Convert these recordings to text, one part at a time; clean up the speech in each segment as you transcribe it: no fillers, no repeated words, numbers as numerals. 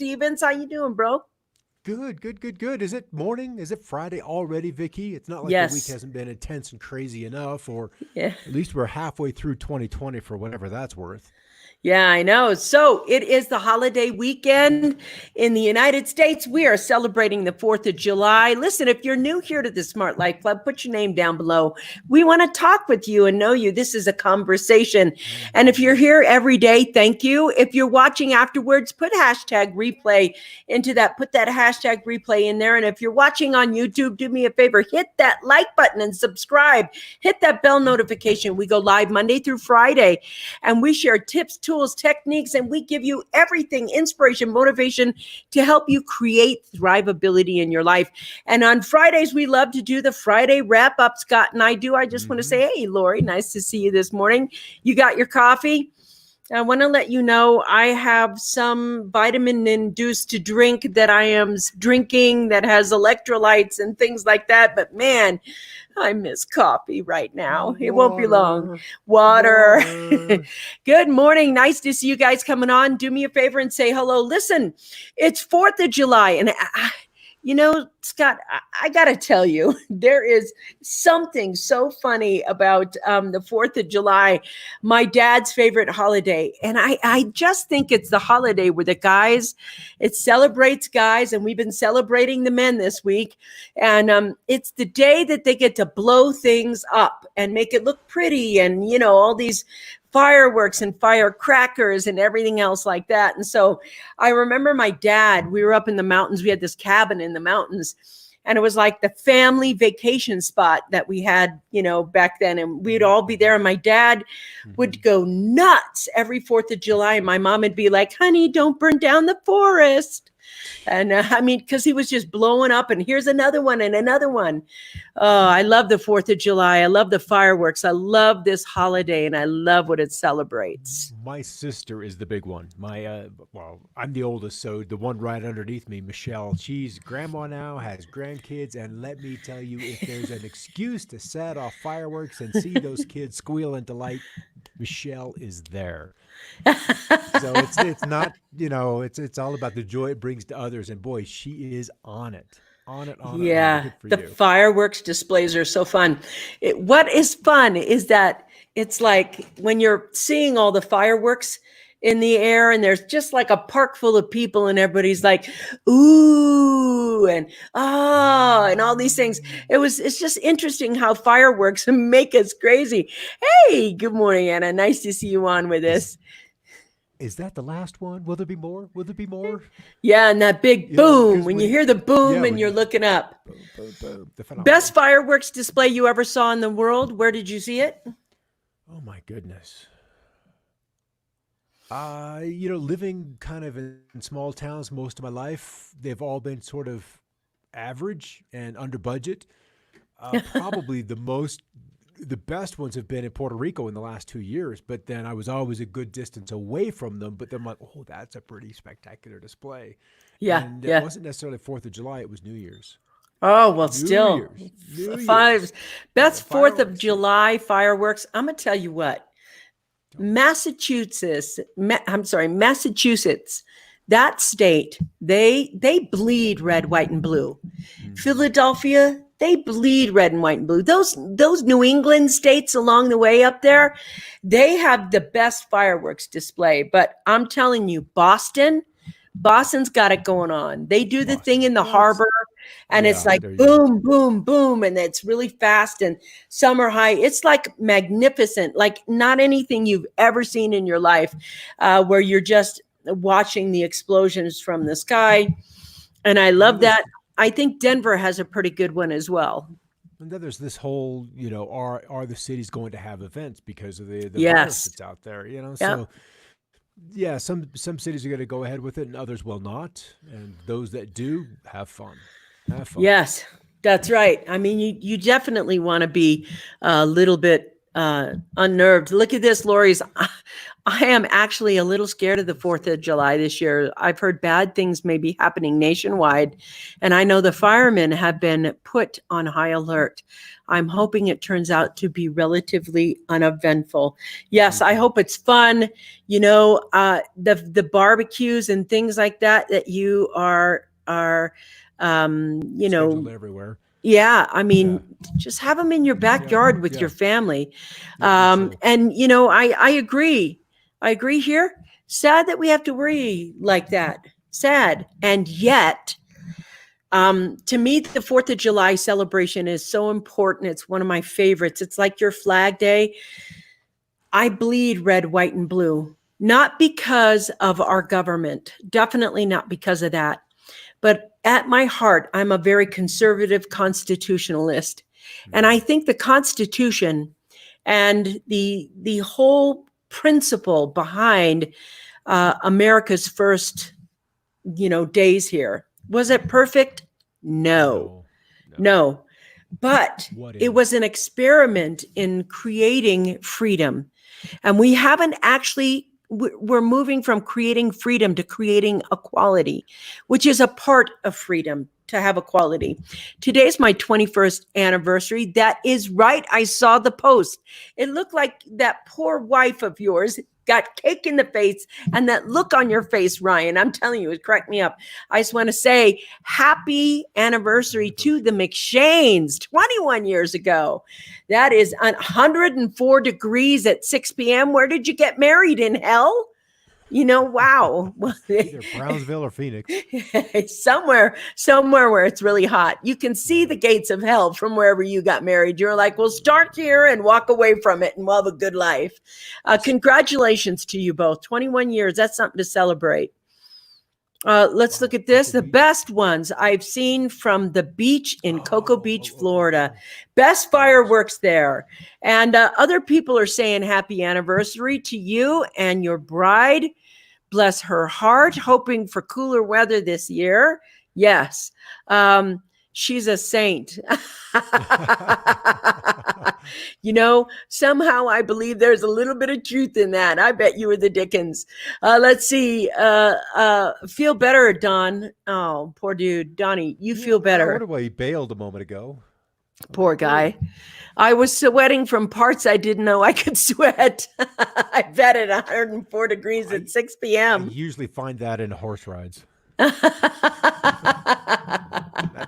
Stevens. How you doing, bro? Good, good, good, good. Is it morning? Is it Friday already, Vicky? It's not like the week Yes. hasn't been intense and crazy enough, or Yeah. at least we're halfway through 2020 for whatever that's worth. Yeah, I know. So it is the holiday weekend in the United States. We are celebrating the 4th of July. Listen, if you're new here to the Smart Life Club, put your name down below. We want to talk with you and know you. This is a conversation. And if you're Mhm. here every day, thank you. If you're watching afterwards, put hashtag replay into that. Put that hashtag replay in there. And if you're watching on YouTube, do me a favor, hit that like button and subscribe. Hit that bell notification. We go live Monday through Friday, and we share tips, tools, techniques, and we give you everything, inspiration, motivation to help you create thrivability in your life. And on Fridays, we love to do the Friday wrap up. Scott and I do. I just want to say, hey, Lori, nice to see you this morning. You got your coffee? I want to let you know I have some vitamin induced drink that I am drinking that has electrolytes and things like that. But man, I miss coffee right now. It won't be long. Water, Water. water. Good morning. Nice to see you guys coming on. Do me a favor and say hello. Listen, it's 4th of July. And Scott, I got to tell you, there is something so funny about the 4th of July, my dad's favorite holiday. And I just think it's the holiday where it celebrates guys. And we've been celebrating the men this week. And it's the day that they get to blow things up and make it look pretty. And, all these fireworks and firecrackers and everything else like that. And so I remember my dad, we were up in the mountains. We had this cabin in the mountains, and it was like the family vacation spot that we had, back then. And we'd all be there. And my dad would go nuts every 4th of July. And my mom would be like, honey, don't burn down the forest. And because he was just blowing up, and here's another one and another one. Oh, I love the 4th of July. I love the fireworks. I love this holiday, and I love what it celebrates. My sister is the big one. I'm the oldest, so the one right underneath me, Michelle, she's grandma now, has grandkids, and let me tell you, if there's an excuse to set off fireworks and see those kids squeal into light, Michelle is there. So it's not, it's all about the joy it brings to others, and boy, she is on it. On it, on it, on it. Yeah, Good for the you. fireworks displays are so fun. What is fun is that it's like when you're seeing all the fireworks in the air, and there's just like a park full of people, and everybody's like, ooh, and ah, and all these things. It's just interesting how fireworks make us crazy. Hey, good morning, Anna. Nice to see you on with Is us. is that the last one? Will there be more? Will there be more? Yeah, and that big boom, Because when you hear the boom and when you're you looking up. boom, boom, boom, the Best phenomenon. fireworks display you ever saw in the world? Where did you see it? Oh my goodness. Living kind of in small towns most of my life, they've all been sort of average and under budget. Probably the best ones have been in Puerto Rico in the last 2 years, but then I was always a good distance away from them. But then I'm like, oh, that's a pretty spectacular display. Yeah, And it yeah. wasn't necessarily 4th of July, it was New Year's. Oh, well, New still Year's. New five Year's. best 4th of Fireworks. July fireworks. I'm gonna tell you what. Tell me. Massachusetts, that state, they bleed red, white, and blue. Mhm. Philadelphia, they bleed red and white and blue. Those New England states along the way up there, they have the best fireworks display. But I'm telling you, Boston's got it going on. They do the thing Boston. in the Well, harbor, and it's yeah, like there you go. boom, boom, boom, and it's really fast, and summer high. It's like magnificent, like not anything you've ever seen in your life, where you're just watching the explosions from the sky. And I And then love there's that. I think Denver has a pretty good one as well. and then there's this whole, are the cities going to have events because of the virus Yes. that's out there, Yeah. So yeah, some cities are going to go ahead with it and others will not. And those that do, have fun. Have fun. Yes, that's right. I mean, you definitely want to be a little bit unnerved. Look at this, Lori's. I am actually a little scared of the 4th of July this year. I've heard bad things may be happening nationwide, and I know the firemen have been put on high alert. I'm hoping it turns out to be relatively uneventful. Yes, I hope it's fun. The barbecues and things like that you are Scheduled everywhere. yeah, I mean, just have them in your backyard with your family. Yeah, me too. And I agree. I agree here. Sad that we have to worry like that. Sad. And yet, to me, the 4th of July celebration is so important. It's one of my favorites. It's like your Flag Day. I bleed red, white, and blue, not because of our government, definitely not because of that. But at my heart, I'm a very conservative constitutionalist. And I think the Constitution and the whole principle behind America's first, days here, was it perfect? No, no. But it was an experiment in creating freedom. And we haven't actually, we're moving from creating freedom to creating equality, which is a part of freedom to have equality. Today's my 21st anniversary. That is right. I saw the post. It looked like that poor wife of yours got cake in the face, and that look on your face, Ryan, I'm telling you, it cracked me up. I just want to say happy anniversary to the McShanes 21 years ago. That is 104 degrees at 6 p.m. Where did you get married, in hell? Wow. Either Brownsville or Phoenix. somewhere where it's really hot. You can see the gates of hell from wherever you got married. You're like, well, start here and walk away from it, and we'll have a good life. Congratulations to you both. 21 years. That's something to celebrate. Let's look at this. The best ones I've seen from the beach in Cocoa Beach, Florida. Best fireworks there. And other people are saying happy anniversary to you and your bride. Bless her heart, hoping for cooler weather this year. Yes. She's a saint. Somehow I believe there's a little bit of truth in that. I bet you were the Dickens. Let's see. Feel better, Don. Oh, poor dude. Donnie, you feel better. I wonder why he bailed a moment ago. Poor guy. I was sweating from parts I didn't know I could sweat. I bet at 104 degrees at 6 p.m. I usually find that in horse rides. That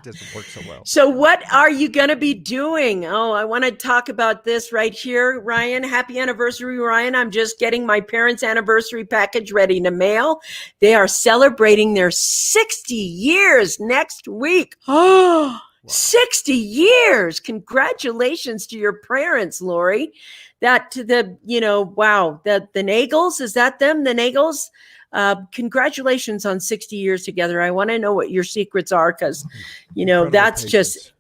doesn't work so well. So what are you going to be doing? Oh, I want to talk about this right here, Ryan. Happy anniversary, Ryan. I'm just getting my parents' anniversary package ready to mail. They are celebrating their 60 years next week. Oh, wow. 60 years. Congratulations to your parents, Lori. Wow, the Nagels, is that them? The Nagels? Congratulations on 60 years together. I want to know what your secrets are, because, that's patience.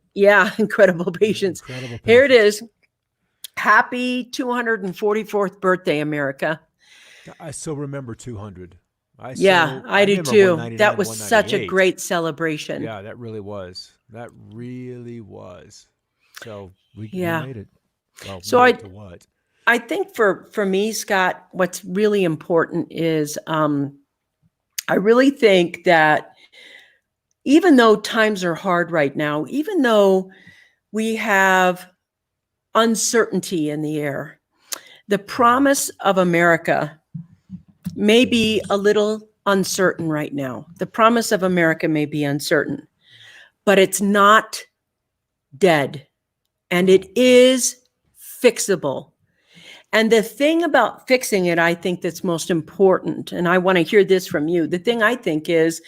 Incredible patience. Here it is. Happy 244th birthday, America. I still remember 200. I do too. That was such a great celebration. Yeah, that really was. So we made it. Well, so I think for me, Scott, what's really important is I really think that even though times are hard right now, even though we have uncertainty in the air, the promise of America may be a little uncertain right now. The promise of America may be uncertain, but it's not dead, and it is fixable. And the thing about fixing it, I think that's most important, and I want to hear this from you. The thing I think is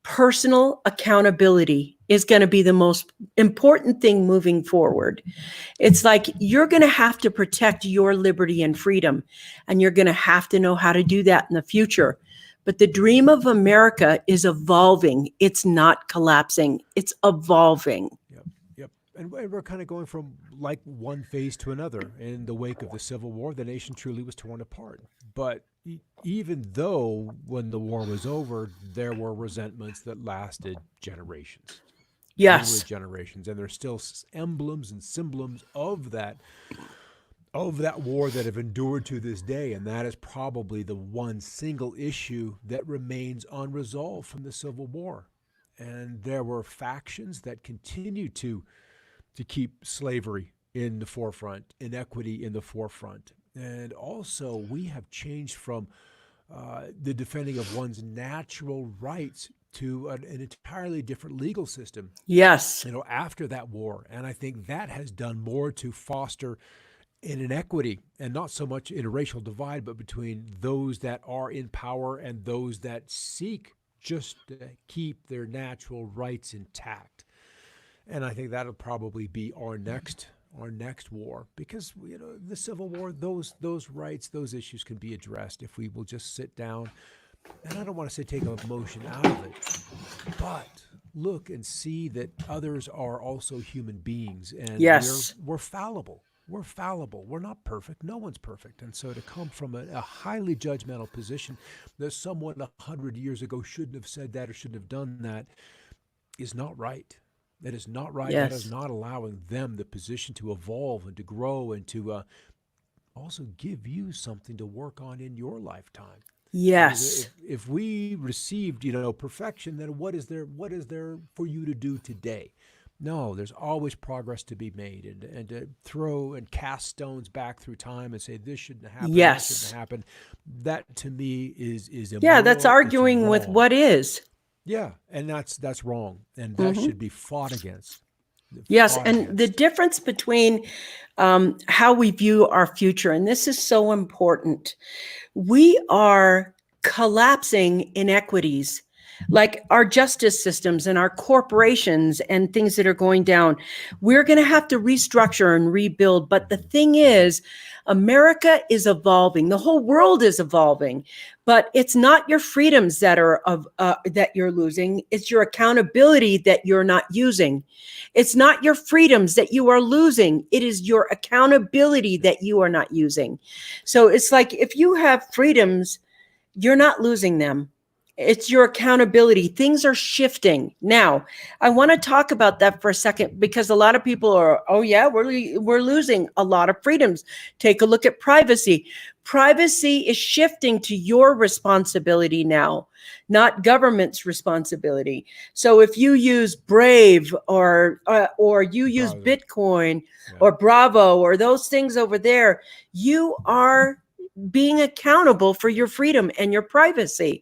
personal accountability is going to be the most important thing moving forward. It's like you're going to have to protect your liberty and freedom, and you're going to have to know how to do that in the future. But the dream of America is evolving. It's not collapsing. It's evolving. Yep. And we're kind of going from like one phase to another. In the wake of the Civil War, the nation truly was torn apart. But even though when the war was over, there were resentments that lasted generations. Yes. Generations. And there's still emblems and symbols of that of that war that have endured to this day, and that is probably the one single issue that remains unresolved from the Civil War. And there were factions that continued to keep slavery in the forefront, inequity in the forefront. And also, we have changed from the defending of one's natural rights to an entirely different legal system, Yes. after that war. And I think that has done more to foster an inequity, and not so much in a racial divide, but between those that are in power and those that seek just to keep their natural rights intact. And I think that'll probably be our next war, because the Civil War, those rights, those issues can be addressed if we will just sit down, and I don't want to say take emotion out of it, but look and see that others are also human beings, and Yes. we're fallible. We're fallible. We're not perfect. No one's perfect. And so to come from a highly judgmental position that someone 100 years ago shouldn't have said that or shouldn't have done that is not right. That is not right. That is Yes. not allowing them the position to evolve and to grow and to also give you something to work on in your lifetime. Because Yes. if we received, perfection, then what is there for you to do today? No, there's always progress to be made, and to throw and cast stones back through time and say this shouldn't happen, that shouldn't Yes. happen. That to me is Yeah, that's immoral. It's arguing with wrong. what is. Yeah, and that's wrong, and that Mhm. should be fought against. Yes, Fought and the against. difference between how we view our future, and this is so important, we are collapsing inequities, like our justice systems and our corporations and things that are going down. We're going to have to restructure and rebuild. But the thing is, America is evolving. The whole world is evolving, but it's not your freedoms that are that you're losing. It's your accountability that you're not using. It's not your freedoms that you are losing. It is your accountability that you are not using. So it's like if you have freedoms, you're not losing them. It's your accountability. Things are shifting. Now, I want to talk about that for a second, because a lot of people are, oh yeah, we're losing a lot of freedoms. Take a look at privacy. Privacy is shifting to your responsibility now, not government's responsibility. So if you use Brave or you use Brother. Bitcoin Yeah. or Bravo or those things over there, you are being accountable for your freedom and your privacy.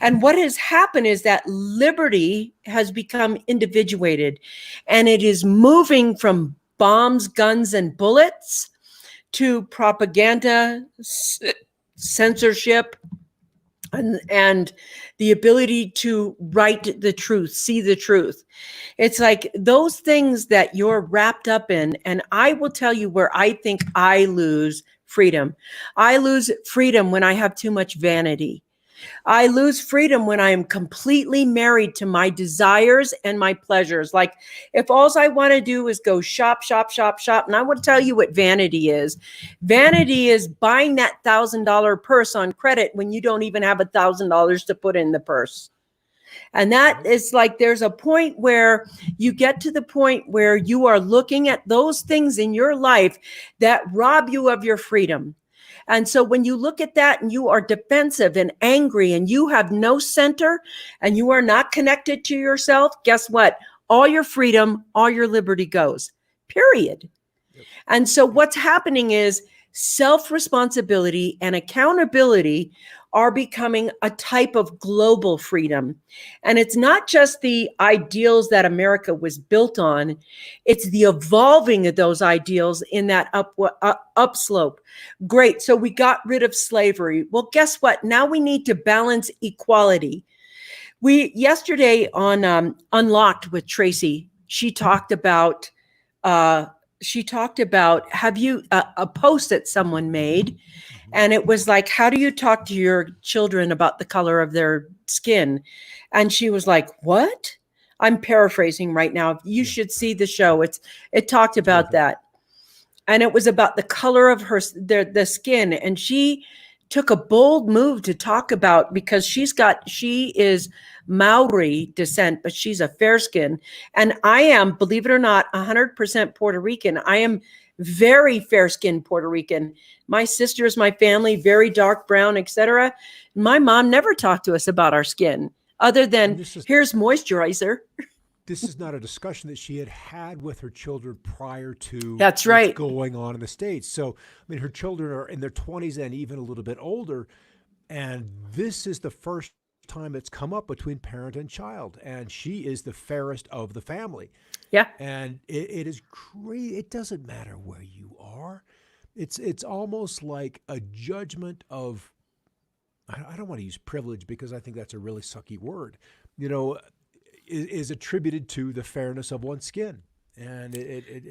And what has happened is that liberty has become individuated, and it is moving from bombs, guns, and bullets to propaganda, censorship, and the ability to write the truth, see the truth. It's like those things that you're wrapped up in. And I will tell you where I think I lose freedom. I lose freedom when I have too much vanity. I lose freedom when I am completely married to my desires and my pleasures. Like if all I want to do is go shop, shop, shop, shop. And I will tell you what vanity is. Vanity is buying that $1,000 purse on credit when you don't even have $1,000 to put in the purse. And that Right. is like, there's a point where you get to the point where you are looking at those things in your life that rob you of your freedom. And so when you look at that and you are defensive and angry and you have no center and you are not connected to yourself, guess what? All your freedom, all your liberty goes, period. Yep. And so Yep. what's happening is self-responsibility and accountability are becoming a type of global freedom. And it's not just the ideals that America was built on, it's the evolving of those ideals in that upslope. Great. So we got rid of slavery. Well, guess what? Now we need to balance equality. We yesterday on Unlocked with Tracy, uh, she talked about have you a post that someone made, Mhm. and it was like, how do you talk to your children about the color of their skin? And she was like, what? I'm paraphrasing right now. You Yeah. should see the show. It talked It's worth about it. that, and it was about the color of the skin. And she took a bold move to talk about, because she is Maori descent, but she's a fair skin, and I am, believe it or not, 100% Puerto Rican. I am very fair-skinned Puerto Rican. My sisters, my family, very dark brown, etc. My mom never talked to us about our skin other And than here's moisturizer. this is not a discussion that she had had with her children prior to That's what's right. going on in the States. So, I mean, her children are in their 20s and even a little bit older. And this is the first time it's come up between parent and child. And she is the fairest of the family. Yeah. And it is great. It doesn't matter where you are. It's almost like a judgment of, I don't want to use privilege because I think that's a really sucky word, you know, is attributed to the fairness of one's skin. And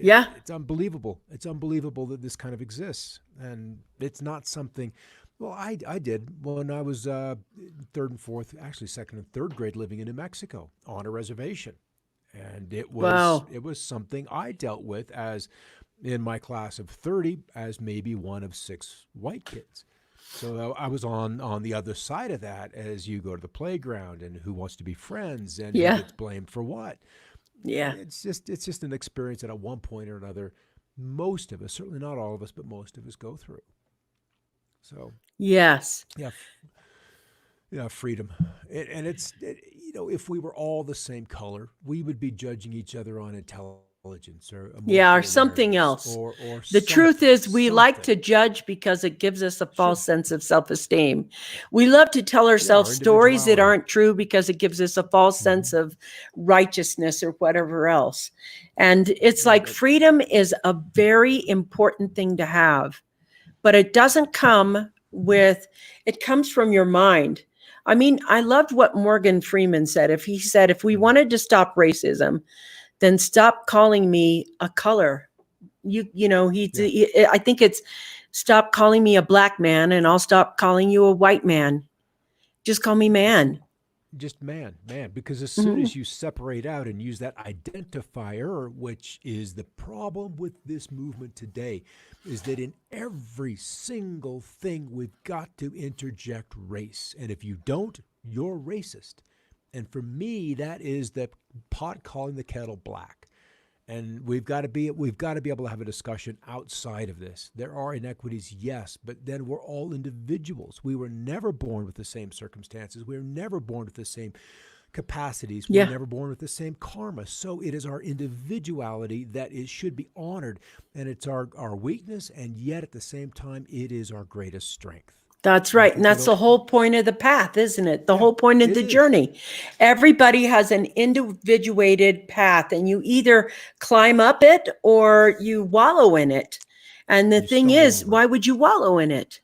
Yeah. it's unbelievable. It's unbelievable that this kind of exists. And it's not something, well, I did when I was third and fourth, actually second and third grade living in New Mexico on a reservation. And Wow. it was something I dealt with as in my class of 30 as maybe one of 6 white kids. So I was on the other side of that as you go to the playground and who wants to be friends and who Yeah. gets blamed for what. Yeah. It's just an experience that at one point or another, most of us, certainly not all of us, but most of us go through. So Yes. yeah, yeah, freedom, you know, if we were all the same color, we would be judging each other on intelligence or Yeah, or emotional something awareness else. or The truth is, we like something. to judge because it gives us a false Sure. sense of self-esteem. We love to tell Yeah, our ourselves stories that individuality. aren't true because it gives us a false sense Hmm. of righteousness or whatever else. And it's Yeah, like freedom is a very important thing to have, but it doesn't come with, it comes from your mind. I mean, I loved what Morgan Freeman said. If we mm, wanted to stop racism, then stop calling me a color. You know, yeah, I think it's stop calling me a black man and I'll stop calling you a white man. Just call me man. just man, because as soon Mhm. as you separate out and use that identifier, which is the problem with this movement today, is that in every single thing we've got to interject race. And if you don't, you're racist. And for me, that is the pot calling the kettle black. And we've got to be able to have a discussion outside of this. There are inequities, yes, but then we're all individuals. We were never born with the same circumstances. We were never born with the same capacities. We were Yeah, never born with the same karma. So it is our individuality that should be honored, and it's our weakness, and yet at the same time, it is our greatest strength. that's And I right. And think we that's the don't. whole point of the path, isn't it? The Yeah, whole point of it the is. journey. Everybody has an individuated path, and you either climb up it or you wallow in it. And the You thing stumble is, over why it. would you wallow in it?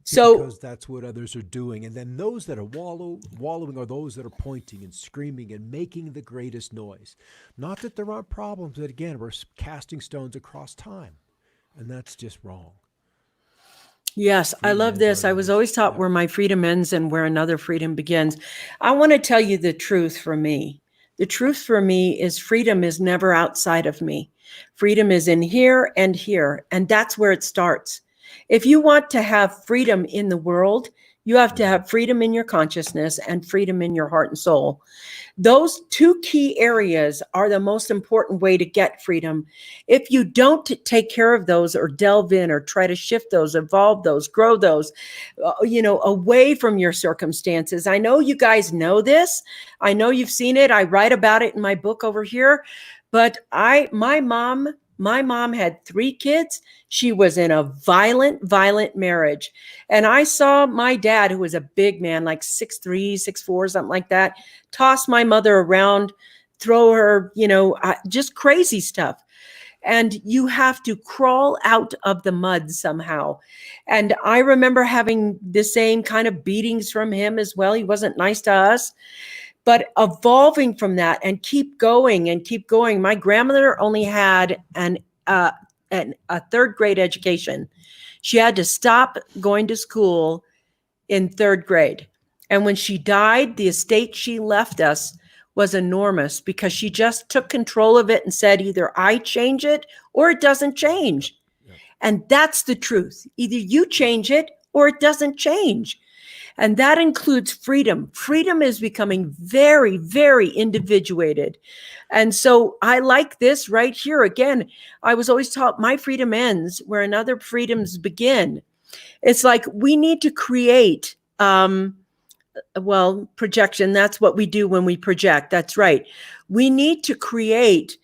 So, Because that's what others are doing. And then those that are wallowing are those that are pointing and screaming and making the greatest noise. Not that there aren't problems, but again, we're casting stones across time. And that's just wrong. yes, I Freedom love ends this. where it I was others. always taught Yep. where my freedom ends and where another freedom begins. I want to tell you the truth for me. The truth for me is freedom is never outside of me. Freedom is in here, and that's where it starts. If you want to have freedom in the world, you have to Hmm. have freedom in your consciousness and freedom in your heart and soul. Those two key areas are the most important way to get freedom. If you don't take care of those or delve in or try to shift those, evolve those, grow those, away from your circumstances. I know you guys know this. I know you've seen it. I write about it in my book over here. But my mom had 3 kids. She was in a violent marriage. And I saw my dad, who was a big man, like 6'3", 6'4", something like that, toss my mother around, throw her, just crazy stuff. And you have to crawl out of the mud somehow. And I remember having the same kind of beatings from him as well. He wasn't nice to us, but evolving from that and keep going and keep going. My grandmother only had a third grade education. She had to stop going to school in third grade. And when she died, the estate she left us was enormous because she just took control of it and said, either I change it or it doesn't Yep. change. Yep. And that's the truth. Either you change it or it doesn't change. And that includes freedom. Freedom is becoming very, very individuated. And so I like this right here. Again, I was always taught my freedom ends where another freedoms begin. It's like we need to create, projection. That's what we do when we project. That's right. We need to create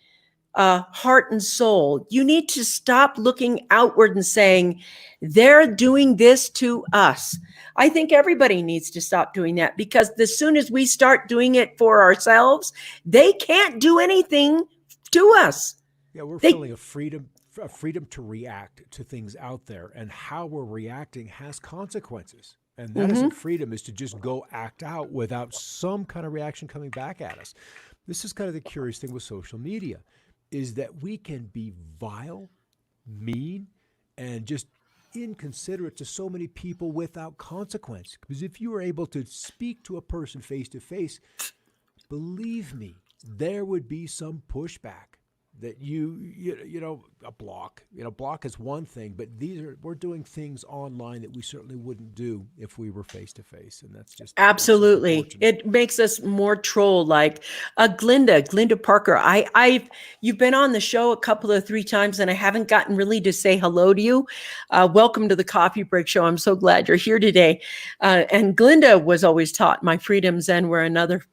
heart and soul. You need to stop looking outward and saying, they're doing this to us. I think everybody needs to stop doing that, because as soon as we start doing it for ourselves, they can't do anything to us. Yeah, we're feeling a freedom to react to things out there, and how we're reacting has consequences. And that isn't freedom, is to just go act out without some kind of reaction coming back at us. This is kind of the curious thing with social media, is that we can be vile, mean, and just inconsiderate to so many people without consequence. Because if you were able to speak to a person face to face, believe me, there would be some pushback. That a block is one thing, but we're doing things online that we certainly wouldn't do if we were face to face, and that's just absolutely. It makes us more troll like. Glinda Parker. You've been on the show a couple of 3 times, and I haven't gotten really to say hello to you. Welcome to the Coffee Break Show. I'm so glad you're here today. And Glinda was always taught, my freedoms end where another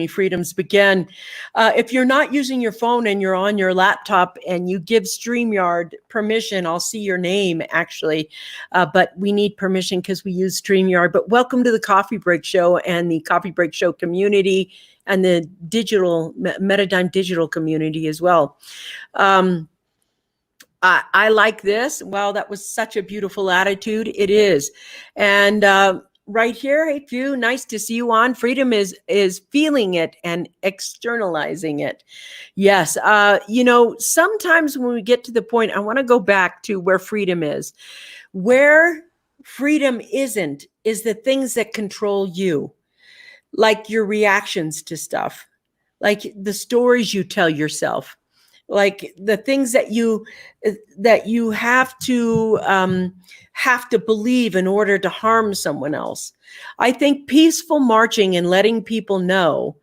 freedoms begin. If you're not using your phone and you're on your laptop and you give StreamYard permission, I'll see your name actually, but we need permission because we use StreamYard. But welcome to the Coffee Break Show and the Coffee Break Show community and the digital Metadime digital community as well. I like this. Wow, that was such a beautiful attitude. It is. And right here, hey, Few, nice to see you on. Freedom is feeling it and externalizing it. Yes. Sometimes when we get to the point, I want to go back to where freedom is. Where freedom isn't is the things that control you, like your reactions to stuff, like the stories you tell yourself, like the things that you have to believe in order to harm someone else. I think peaceful marching and letting people know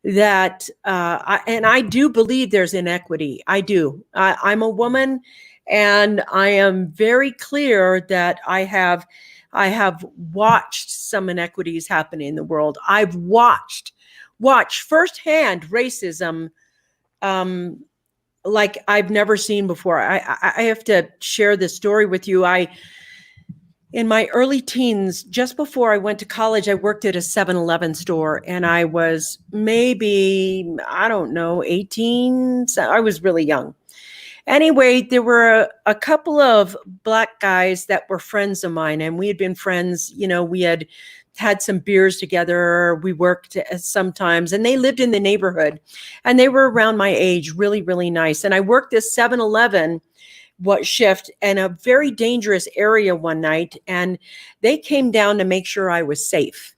that, I do believe there's inequity. I do. I'm a woman, and I am very clear that I have watched some inequities happen in the world. I've watched firsthand racism, like I've never seen before. I have to share this story with you. In my early teens, just before I went to college, I worked at a 7-Eleven store, and I was maybe, 18. So I was really young. Anyway, there were a couple of Black guys that were friends of mine, and we had been friends. We had some beers together. We worked sometimes, and they lived in the neighborhood, and they were around my age, really, really nice. And I worked this 7-Eleven shift in a very dangerous area one night, and they came down to make sure I was safe.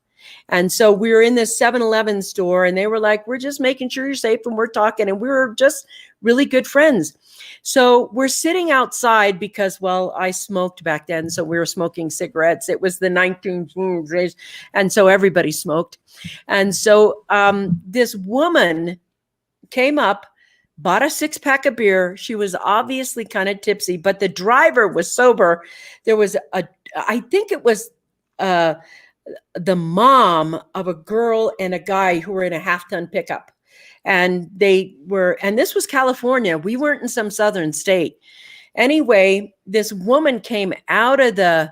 And so we were in this 7-Eleven store, and they were like, we're just making sure you're safe, and we're talking, and we were just really good friends. So we're sitting outside because, I smoked back then. So we were smoking cigarettes. It was the 1900s. And so everybody smoked. And so this woman came up, bought a 6-pack of beer. She was obviously kind of tipsy, but the driver was sober. There was I think it was the mom of a girl and a guy who were in a half-ton pickup. And this was California. We weren't in some southern state. Anyway, this woman came out of the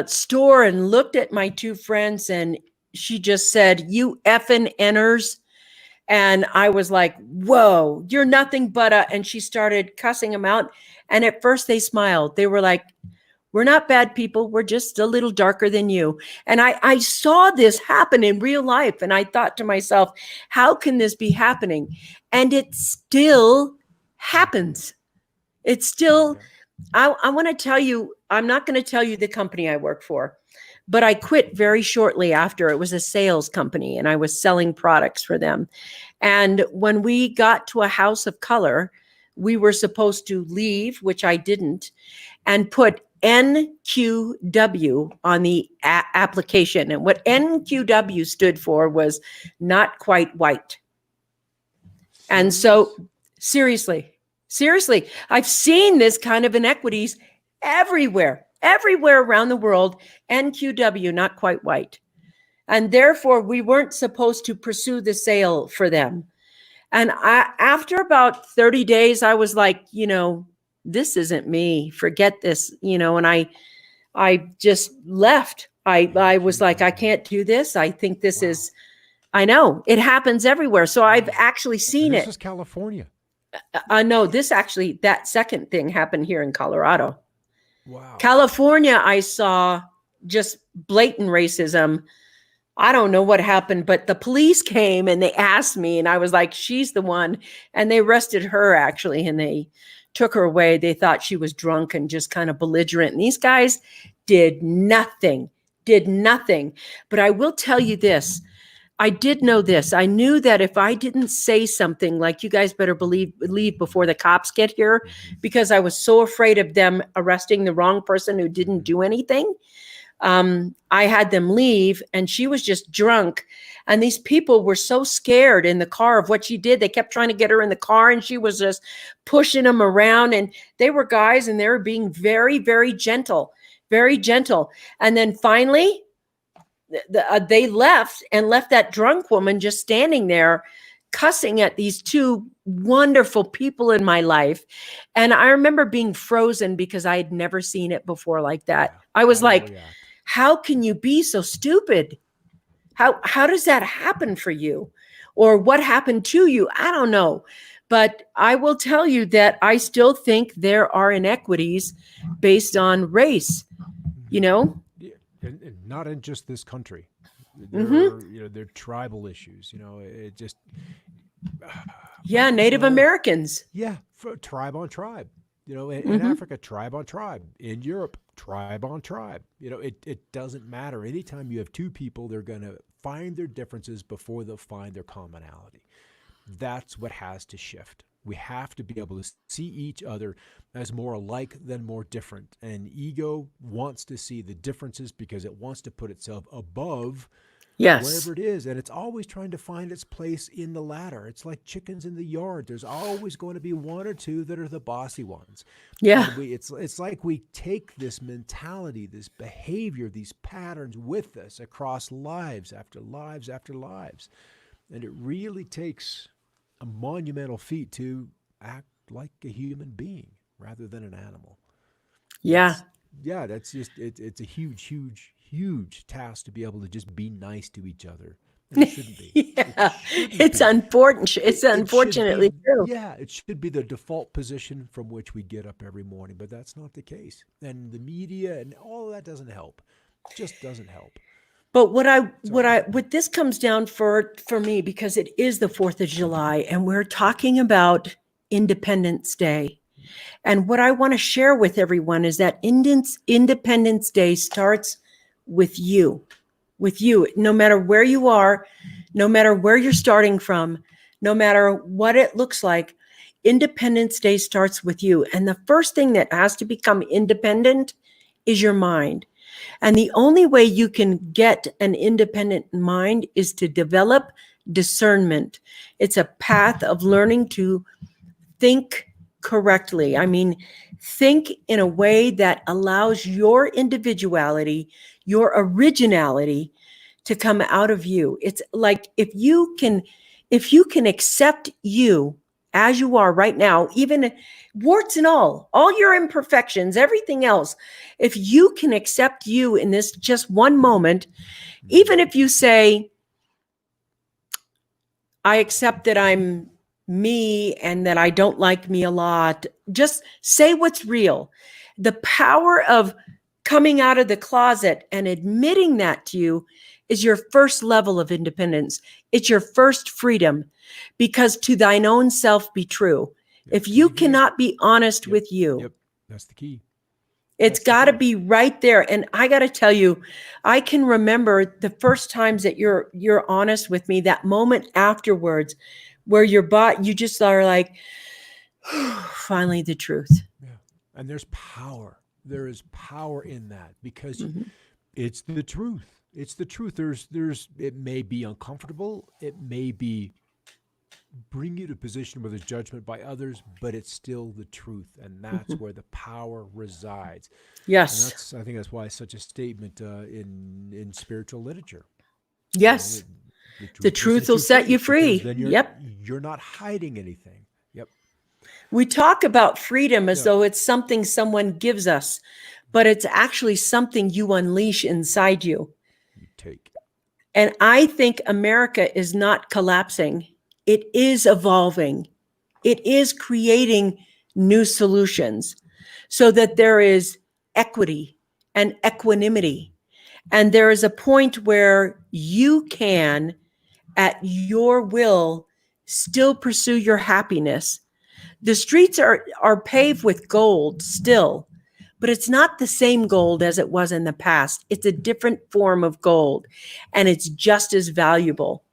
store and looked at my 2 friends, and she just said, "You effing enners." And I was like, "Whoa, you're nothing but a," and she started cussing them out. And at first they smiled. They were like, "We're not bad people. We're just a little darker than you." And I saw this happen in real life. And I thought to myself, how can this be happening? And it still happens. It's still, I want to tell you, I'm not going to tell you the company I work for, but I quit very shortly after. It was a sales company, and I was selling products for them. And when we got to a house of color, we were supposed to leave, which I didn't, and put NQW on the application. And what NQW stood for was not quite white. And so, seriously, I've seen this kind of inequities everywhere around the world. NQW, not quite white. And therefore, we weren't supposed to pursue the sale for them. And after about 30 days, I was like, this isn't me. Forget this, and I just left. I was like, I can't do this. I think this is, I know it happens everywhere. So I've actually seen it. This is California. No, that second thing happened here in Colorado. Wow. California, I saw just blatant racism. I don't know what happened, but the police came and they asked me, and I was like, she's the one. And they arrested her, actually, and they took her away. They thought she was drunk and just kind of belligerent. And these guys did nothing. But I will tell you this. I did know this. I knew that if I didn't say something like, you guys better leave before the cops get here, because I was so afraid of them arresting the wrong person who didn't do anything. I had them leave, and she was just drunk. And these people were so scared in the car of what she did. They kept trying to get her in the car, and she was just pushing them around. And they were guys, and they were being very, very gentle, very gentle. And then finally, they left that drunk woman just standing there cussing at these two wonderful people in my life. And I remember being frozen because I had never seen it before like that. I was like, how can you be so stupid? How does that happen for you? Or what happened to you? I don't know. But I will tell you that I still think there are inequities based on race, And not in just this country. There are, there are tribal issues. It just Native Americans. Yeah, tribe on tribe. In Africa, tribe on tribe. In Europe, tribe on tribe. It doesn't matter. Anytime you have two people, they're going to find their differences before they'll find their commonality. That's what has to shift. We have to be able to see each other as more alike than more different. And ego wants to see the differences because it wants to put itself above wherever it is. And it's always trying to find its place in the ladder. It's like chickens in the yard. There's always going to be one or two that are the bossy ones. Yeah. And it's like we take this mentality, this behavior, these patterns with us across lives after lives after lives. And it really takes a monumental feat to act like a human being rather than an animal. Yeah. That's just, it's a huge task to be able to just be nice to each other. And it shouldn't be. It's unfortunate. It's unfortunately true. Yeah, it should be the default position from which we get up every morning, but that's not the case. And the media and all of that doesn't help. It just doesn't help. But what this comes down for me, because it is the 4th of July and we're talking about Independence Day. And what I want to share with everyone is that Independence Day starts with you, no matter where you are, no matter where you're starting from, no matter what it looks like. Independence Day starts with you. And the first thing that has to become independent is your mind. And the only way you can get an independent mind is to develop discernment. It's a path of learning to think correctly. I mean, think in a way that allows your individuality, your originality to come out of you. It's like if you can accept you as you are right now, even warts and all your imperfections, everything else, if you can accept you in this just one moment, even if you say, I accept that I'm me and that I don't like me a lot, just say what's real. The power of coming out of the closet and admitting that to you is your first level of independence. It's your first freedom, because to thine own self be true. If you cannot be honest with you, that's the key. It's got to be right there. And I got to tell you, I can remember the first times that you're honest with me, that moment afterwards where you just are like, finally the truth. Yeah. And there's power There is power in that because Mhm. it's the truth. It's the truth. It may be uncomfortable. It may be bring you to a position where there's judgment by others, but it's still the truth. And that's Mhm. where the power resides. And Yes. I think that's why it's such a statement in spiritual literature. You know, Yes. the The truth will truth set will you set you free because free. then Yep. you're not hiding anything. Yep. We talk about freedom as Yeah. though it's something someone gives us, but it's actually something you unleash inside you. You take. And I think America is not collapsing. It is evolving. It is creating new solutions so that there is equity and equanimity. And there is a point where you can, at your will, still pursue your happiness. The streets are paved with gold still, but it's not the same gold as it was in the past. It's a different form of gold, and it's just as valuable.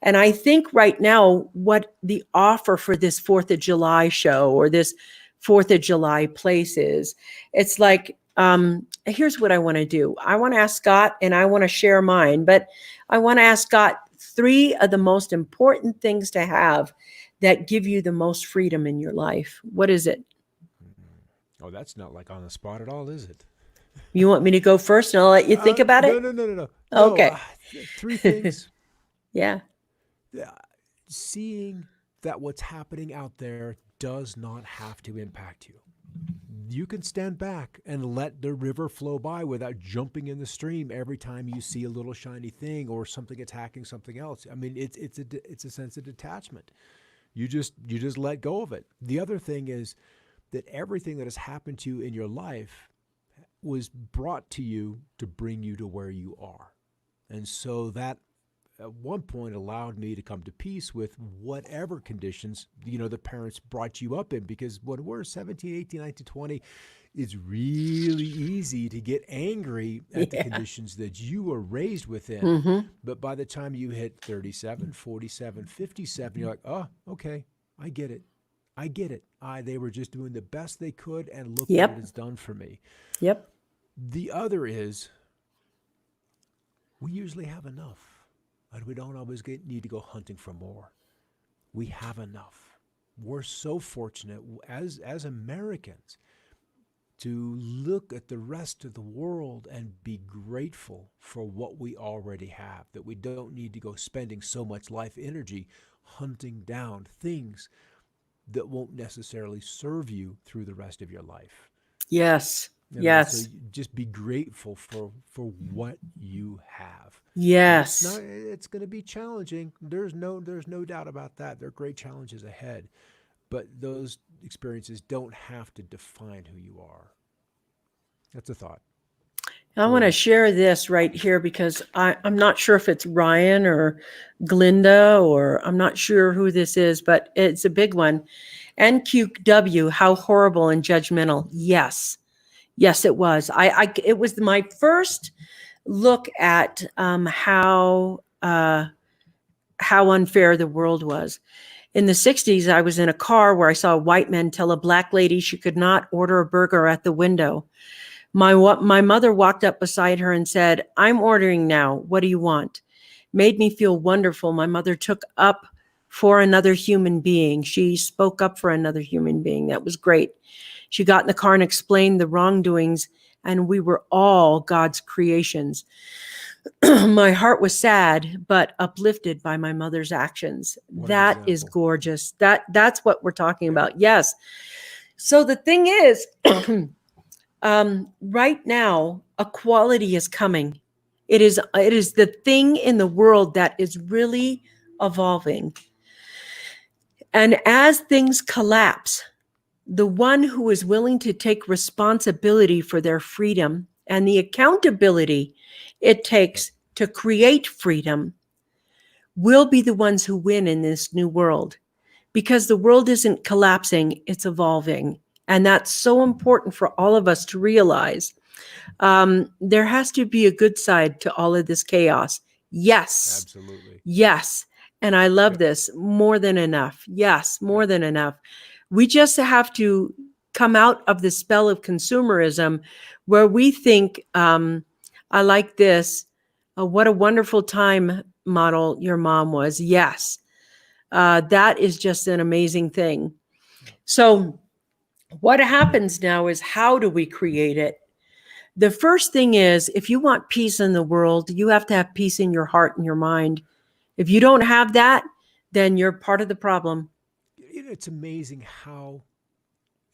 And I think right now, what the offer for this 4th of July show or this 4th of July place is, it's like, here's what I want to do. I want to ask Scott and I want to share mine, but I want to ask Scott 3 of the most important things to have that give you the most freedom in your life. What is it? Oh, that's not like on the spot at all, is it? You want me to go first and I'll let you think about No, it? no, no, no, no. No, Okay. three things. Yeah. Uh, Seeing that what's happening out there does not have to impact you. You can stand back and let the river flow by without jumping in the stream every time you see a little shiny thing or something attacking something else. I mean, it's a sense of detachment. You just let go of it. The other thing is that everything that has happened to you in your life was brought to you to bring you to where you are. And so that at one point allowed me to come to peace with whatever conditions, the parents brought you up in. Because when we're 17, 18, 19, 20, it's really easy to get angry at the Yeah. conditions that you were raised within. Mm-hmm. But by the time you hit 37, 47, 57, you're like, oh, okay, I get it. I get it. They were just doing the best they could, and look what it Yep. has done for me. Yep. The other is we usually have enough, and we don't always need to go hunting for more. We have enough. We're so fortunate as Americans to look at the rest of the world and be grateful for what we already have, that we don't need to go spending so much life energy hunting down things that won't necessarily serve you through the rest of your life. Yes. So Yes. just be grateful for what you have. And Yes. it's going to be challenging. There's no doubt about that. There are great challenges ahead, but those experiences don't have to define who you are. That's a thought. I Go want to ahead. share this right here because I'm not sure if it's Ryan or Glinda or I'm not sure who this is, but it's a big one. NQW, how horrible and judgmental. Yes. Yes, it was. It was my first look at how unfair the world was. In the 60s, I was in a car where I saw a white man tell a black lady she could not order a burger at the window. My mother walked up beside her and said, "I'm ordering now. What do you want?" Made me feel wonderful. My mother took up for another human being. She spoke up for another human being. That was great. She got in the car and explained the wrongdoings, and we were all God's creations. My heart was sad, but uplifted by my mother's actions. What an That is example. gorgeous. That's what we're talking Yep. about. Yes. So the thing is, right now, equality is coming. It is the thing in the world that is really evolving. And as things collapse, the one who is willing to take responsibility for their freedom and the accountability it Yep. takes to create freedom will be the ones who win in this new world, because the world isn't collapsing, it's evolving. And that's so important for all of us to realize. There has to be a good side to all of this chaos. Yes. Absolutely. Yes. And I love Yep. this more than enough. Yes, more Yep. than enough. We just have to come out of the spell of consumerism where we think, I like this. What a wonderful time model your mom was. Yes. That is just an amazing thing. So what happens now is, how do we create it? The first thing is, if you want peace in the world, you have to have peace in your heart and your mind. If you don't have that, then you're part of the problem. It's amazing how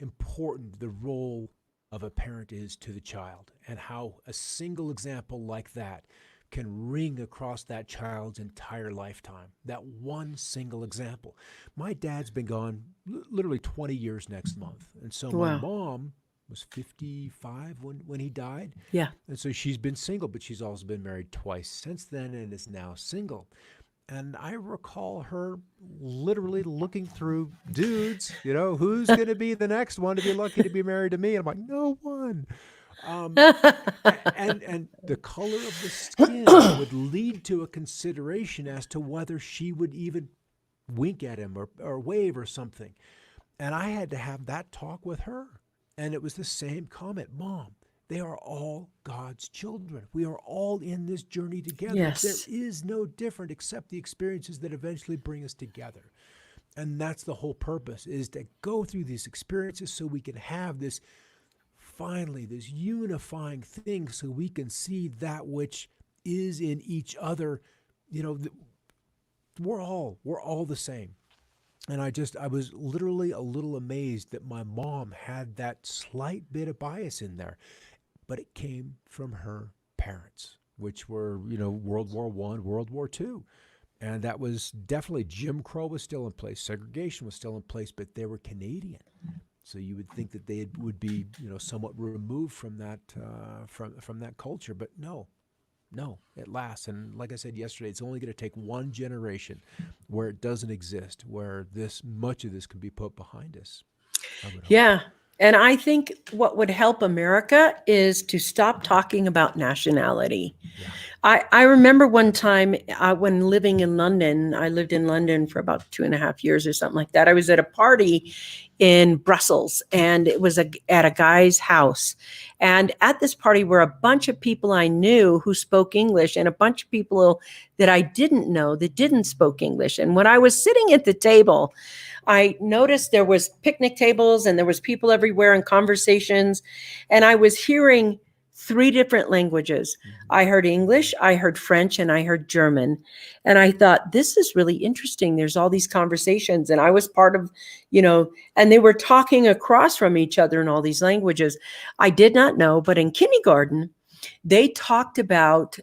important the role of a parent is to the child, and how a single example like that can ring across that child's entire lifetime. That one single example. My dad's been gone literally 20 years next month. And so my Wow. mom was 55 when he died. Yeah. And so she's been single, but she's also been married twice since then and is now single. And I recall her literally looking through dudes, who's going to be the next one to be lucky to be married to me? And I'm like, no one. And the color of the skin would lead to a consideration as to whether she would even wink at him or wave or something. And I had to have that talk with her. And it was the same comment. Mom, they are all God's children. We are all in this journey together. Yes. There is no different except the experiences that eventually bring us together. And that's the whole purpose, is to go through these experiences so we can have this, finally, this unifying thing, so we can see that which is in each other. We're all the same. And I was literally a little amazed that my mom had that slight bit of bias in there, but it came from her parents, which were, World War I, World War II. And that was definitely, Jim Crow was still in place, segregation was still in place, but they were Canadian. So you would think that they would be, somewhat removed from that, from that culture, but no, it lasts. And like I said yesterday, it's only going to take one generation where it doesn't exist, where much of this can be put behind us. I would hope. Yeah. And I think what would help America is to stop talking about nationality. Yeah. I remember one time when living in London, I lived in London for about 2.5 years or something like that. I was at a party in Brussels, and it was at a guy's house. And at this party were a bunch of people I knew who spoke English, and a bunch of people that I didn't know that didn't spoke English. And when I was sitting at the table, I noticed there was picnic tables and there was people everywhere and conversations. And I was hearing 3 different languages. I heard English, I heard French, and I heard German. And I thought, this is really interesting. There's all these conversations. And I was part of, and they were talking across from each other in all these languages. I did not know, but in kindergarten, they talked about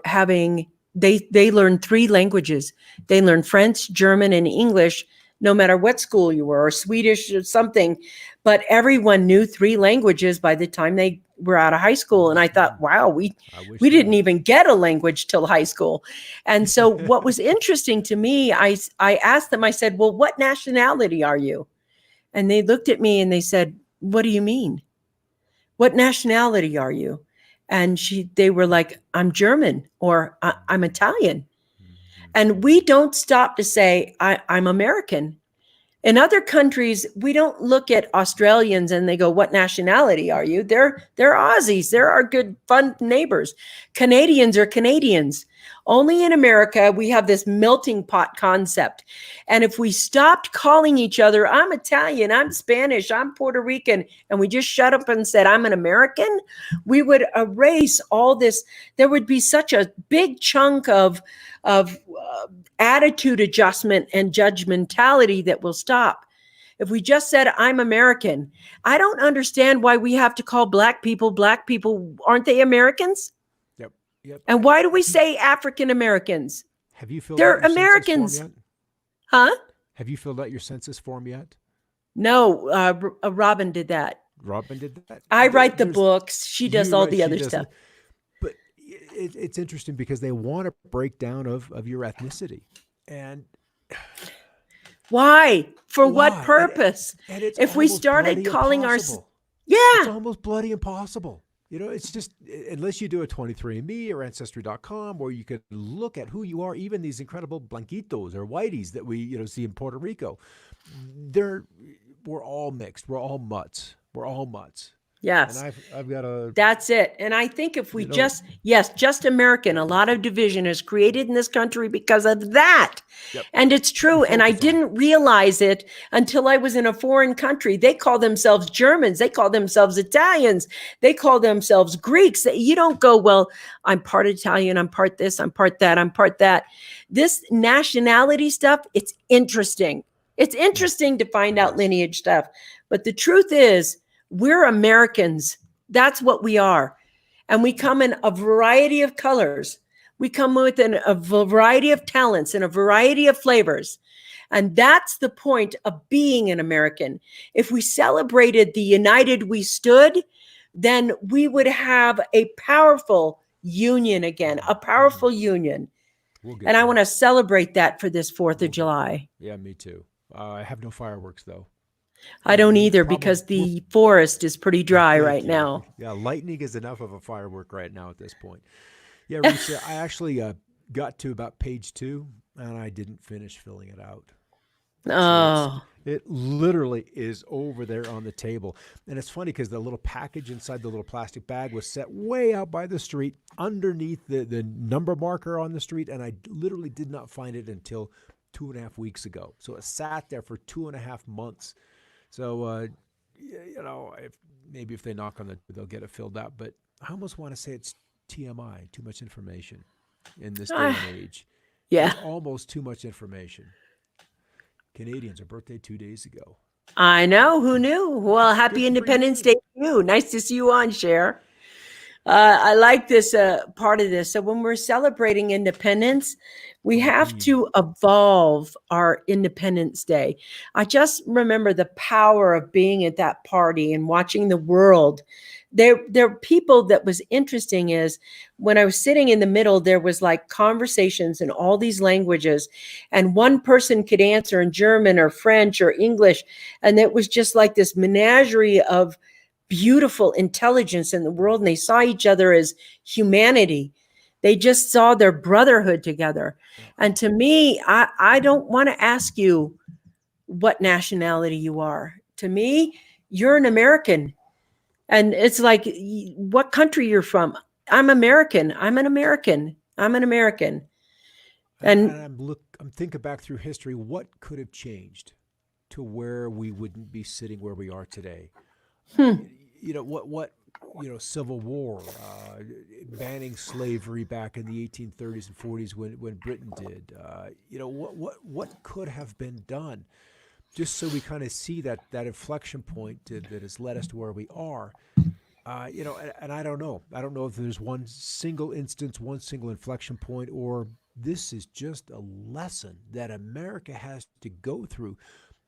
having, they learned 3 languages. They learned French, German, and English, no matter what school you were, or Swedish or something. But everyone knew 3 languages by the time they were out of high school. And I thought, wow, we didn't even get a language till high school. And so what was interesting to me, I asked them, I said, well, what nationality are you? And they looked at me and they said, what do you mean? What nationality are you? And they were like, I'm German, or I'm Italian. And we don't stop to say, I'm American. In other countries, we don't look at Australians and they go, what nationality are you? They're Aussies. They're our good, fun neighbors. Canadians are Canadians. Only in America, we have this melting pot concept. And if we stopped calling each other, I'm Italian, I'm Spanish, I'm Puerto Rican, and we just shut up and said, I'm an American, we would erase all this. There would be such a big chunk of attitude adjustment and judgmentality that will stop. If we just said, I'm American, I don't understand why we have to call black people. Aren't they Americans? Yep. And why do we say African Americans? Have you filled They're out your Americans. census form yet? Huh? Have you filled out your census form yet? No, Robin did that. Robin did that? I write the books. She does all the other stuff. But it's interesting because they want a breakdown of your ethnicity. And why? For what purpose? And it's if we started calling it's almost bloody impossible. It's just, unless you do a 23andMe or Ancestry.com, where you can look at who you are, even these incredible blanquitos or whiteys that we see in Puerto Rico, we're all mixed. We're all mutts. We're all mutts. And Yes. I've got a, That's it. And I think if we you know, just American, a lot of division is created in this country because of that. yep. And it's true. We And I focus on it. didn't realize it until I was in a foreign country. They call themselves Germans. They call themselves Italians. They call themselves Greeks. You don't go, well, I'm part Italian. I'm part this. I'm part that. I'm part that. This nationality stuff, it's interesting. It's interesting to find out lineage stuff. But the truth is, we're Americans. That's what we are. And we come in a variety of colors. We come with a variety of talents and a variety of flavors. And that's the point of being an American. If we celebrated the united we stood, then we would have a powerful union again, a powerful union. We'll get And I there. want to celebrate that for this 4th of July. Yeah, me too. I have no fireworks though. I don't We'll either probably because the forest is pretty dry right Thank you. now. Yeah, lightning is enough of a firework right now at this point. Yeah, Risa, I actually got to about page 2 and I didn't finish filling it out. So Oh, it literally is over there on the table. And it's funny because the little package inside the little plastic bag was set way out by the street underneath the number marker on the street. And I literally did not find it until 2.5 weeks ago. So it sat there for 2.5 months. So, if they knock on the door, they'll get it filled out. But I almost want to say it's TMI, too much information in this day and age. yeah. It's almost too much information. Canadians, our birthday 2 days ago. I know. Who knew? Well, happy Good for Independence you. Day to you. Nice to see you on, Cher. I like this part of this. So when we're celebrating independence, we have to evolve our Independence Day. I just remember the power of being at that party and watching the world. There are people that was interesting is when I was sitting in the middle, there was like conversations in all these languages, and one person could answer in German or French or English. And it was just like this menagerie of beautiful intelligence in the world, and they saw each other as humanity. They just saw their brotherhood together. And to me, I don't want to ask you what nationality you are. To me, you're an American. And it's like, what country you're from. I'm American. I'm an American. I'm an American. And I'm thinking back through history. What could have changed to where we wouldn't be sitting where we are today? Civil War, banning slavery back in the 1830s and 40s when Britain did. What could have been done? Just so we kind of see that inflection point that has led us to where we are. And I don't know. I don't know if there's one single instance, one single inflection point, or this is just a lesson that America has to go through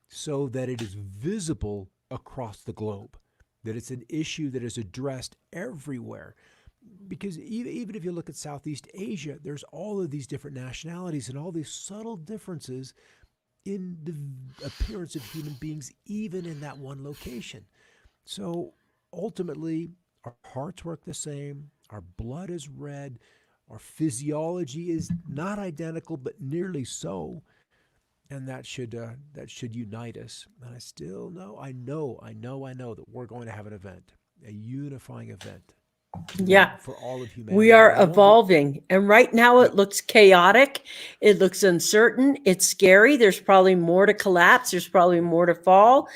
so that it is visible across the globe, that it's an issue that is addressed everywhere. Because even if you look at Southeast Asia, there's all of these different nationalities and all these subtle differences in the appearance of human beings, even in that one location. So ultimately, our hearts work the same, our blood is red, our physiology is not identical, but nearly so. And that should unite us. And I know that we're going to have an event, a unifying event. yeah, For all of humanity. we are evolving. And right now it looks chaotic. It looks uncertain. It's scary. There's probably more to collapse. There's probably more to fall.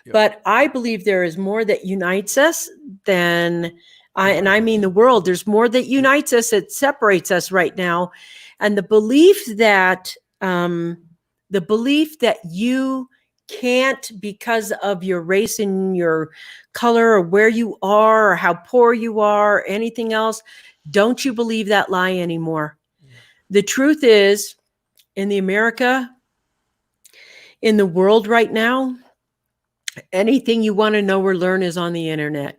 Yep. But I believe there is more that unites us than I mean the world. There's more that unites us. It separates us right now. And the belief that you can't, because of your race and your color or where you are or how poor you are or anything else, don't you believe that lie anymore. The truth is, in the America, in the world right now, anything you want to know or learn is on the internet.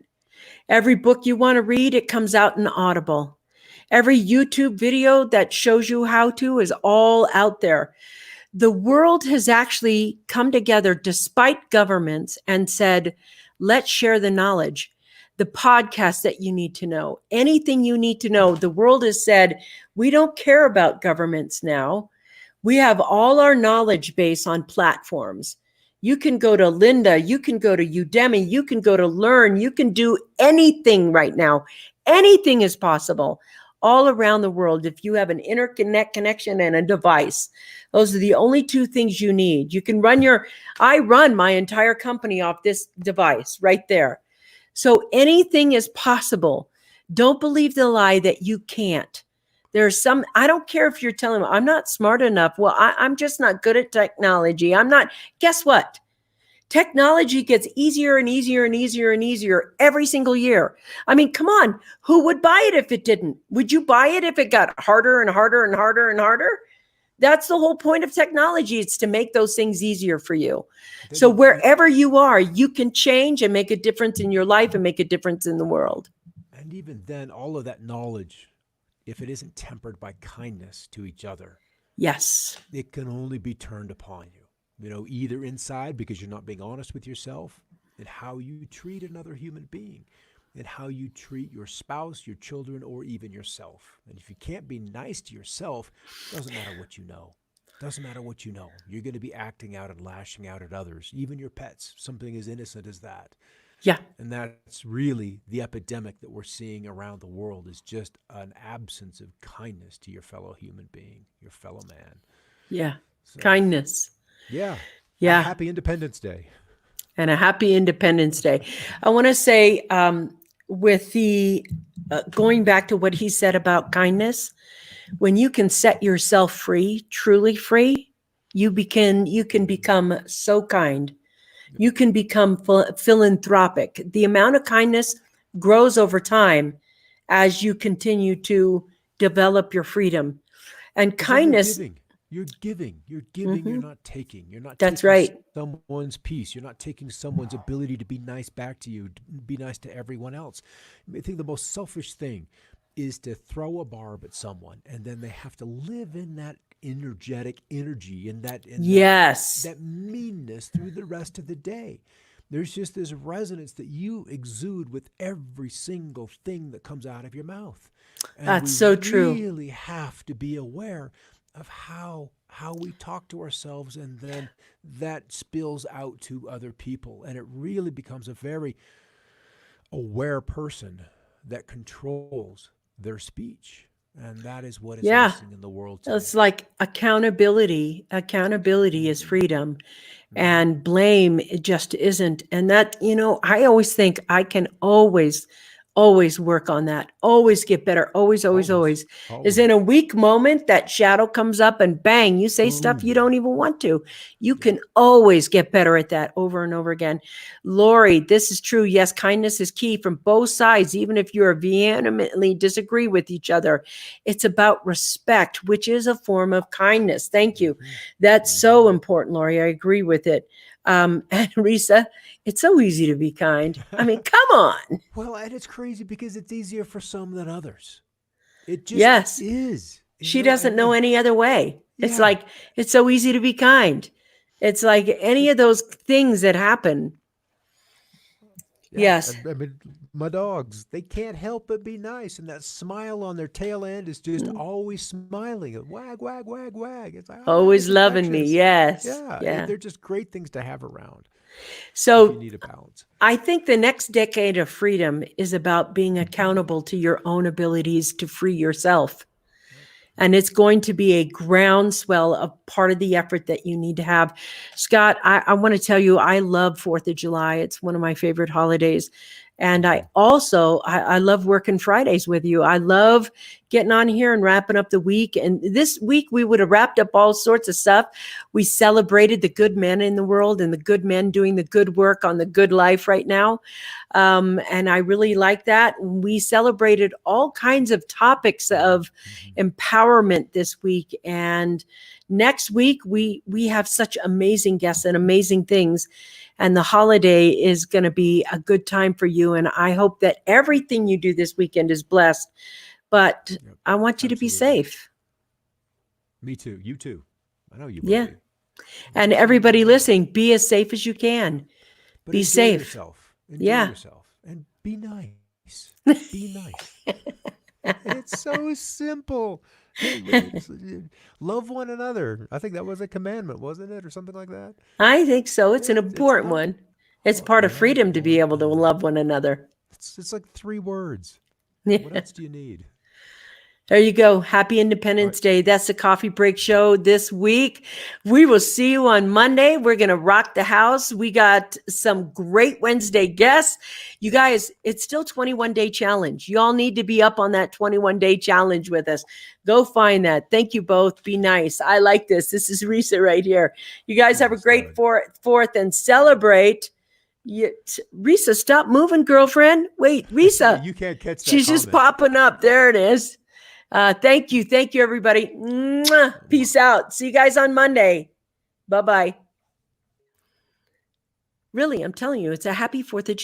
Every book you want to read, it comes out in Audible. Every YouTube video that shows you how to is all out there. The world has actually come together despite governments and said, let's share the knowledge, the podcasts that you need to know, anything you need to know. The world has said, we don't care about governments now. We have all our knowledge base on platforms. You can go to Linda, you can go to Udemy, you can go to Learn, you can do anything right now. Anything is possible all around the world if you have an interconnect connection and a device. Those are the only two things you need. You can I run my entire company off this device right there. So anything is possible. Don't believe the lie that you can't. I don't care if you're telling me I'm not smart enough. Well, I'm just not good at technology. I'm not. Guess what? Technology gets easier and easier and easier and easier every single year. I mean, come on. Who would buy it if it didn't? Would you buy it if it got harder and harder and harder and harder? That's the whole point of technology. It's to make those things easier for you. So wherever you are, you can change and make a difference in your life and make a difference in the world. And even then, all of that knowledge, if it isn't tempered by kindness to each other, yes, it can only be turned upon you. Either inside because you're not being honest with yourself and how you treat another human being and how you treat your spouse, your children, or even yourself. And if you can't be nice to yourself, doesn't matter what you know. Doesn't matter what you know. You're going to be acting out and lashing out at others, even your pets, something as innocent as that. Yeah. And that's really the epidemic that we're seeing around the world is just an absence of kindness to your fellow human being, your fellow man. Yeah. So, kindness. Yeah. Yeah. Happy Independence Day. And a happy Independence Day. I want to say with the going back to what he said about kindness, when you can set yourself free, truly free, you can become so kind. You can become philanthropic. The amount of kindness grows over time as you continue to develop your freedom. And kindness. You're giving, mm-hmm. You're not taking. You're not That's taking right. someone's peace. You're not taking someone's ability to be nice back to you, to be nice to everyone else. I think the most selfish thing is to throw a barb at someone and then they have to live in that energetic energy and yes. that meanness through the rest of the day. There's just this resonance that you exude with every single thing that comes out of your mouth. And that's so true. We really have to be aware of how we talk to ourselves, and then that spills out to other people, and it really becomes a very aware person that controls their speech, and that is what is missing in the world today. It's like accountability is freedom, and blame it just isn't. And that, I always think I can always work on that. Always get better. Always. Is in a weak moment, that shadow comes up and bang, you say stuff you don't even want to. You can always get better at that over and over again. Lori, this is true. Yes, kindness is key from both sides, even if you vehemently disagree with each other. It's about respect, which is a form of kindness. Thank you. That's so important, Lori. I agree with it. And Risa, it's so easy to be kind. I mean, come on. Well, and it's crazy because it's easier for some than others. It just is. She doesn't know any other way. Yeah. It's like, it's so easy to be kind. It's like any of those things that happen. Yeah. Yes. I mean, my dogs, they can't help but be nice. And that smile on their tail end is just always smiling. Wag, wag, wag, wag. It's like, always loving me. Yes. Yeah. They're just great things to have around. So you need a balance. I think the next decade of freedom is about being accountable to your own abilities to free yourself. And it's going to be a groundswell of part of the effort that you need to have. Scott, I want to tell you, I love 4th of July. It's one of my favorite holidays. And I love working Fridays with you. I love getting on here and wrapping up the week. And this week we would have wrapped up all sorts of stuff. We celebrated the good men in the world and the good men doing the good work on the good life right now. And I really like that. We celebrated all kinds of topics of empowerment this week. And next week, we have such amazing guests and amazing things. And the holiday is going to be a good time for you. And I hope that everything you do this weekend is blessed. But I want you to be safe. Me too. You too. I know you. Yeah. And everybody listening, be as safe as you can. But be safe. Yourself. Enjoy yourself. And be nice. Be nice. It's so simple. Love one another. I think that was a commandment, wasn't it, or something like that? I think so. It's an Yeah, it's important love. one. It's part of Love freedom to be one able to another. love one another. It's like 3 words. What Yeah. else do you need? There you go. Happy All Independence right. Day. That's the Coffee Break Show this week. We will see you on Monday. We're going to rock the house. We got some great Wednesday guests. You guys, it's still 21-day challenge. You all need to be up on that 21-day challenge with us. Go find that. Thank you both. Be nice. I like this. This is Risa right here. You guys She's have a a great stud. fourth and celebrate. Risa, stop moving, girlfriend. Wait, Risa. You can't catch that She's just comment. popping up. There it is. Thank you. Thank you, everybody. Mwah. Peace out. See you guys on Monday. Bye-bye. Really, I'm telling you, it's a happy 4th of July.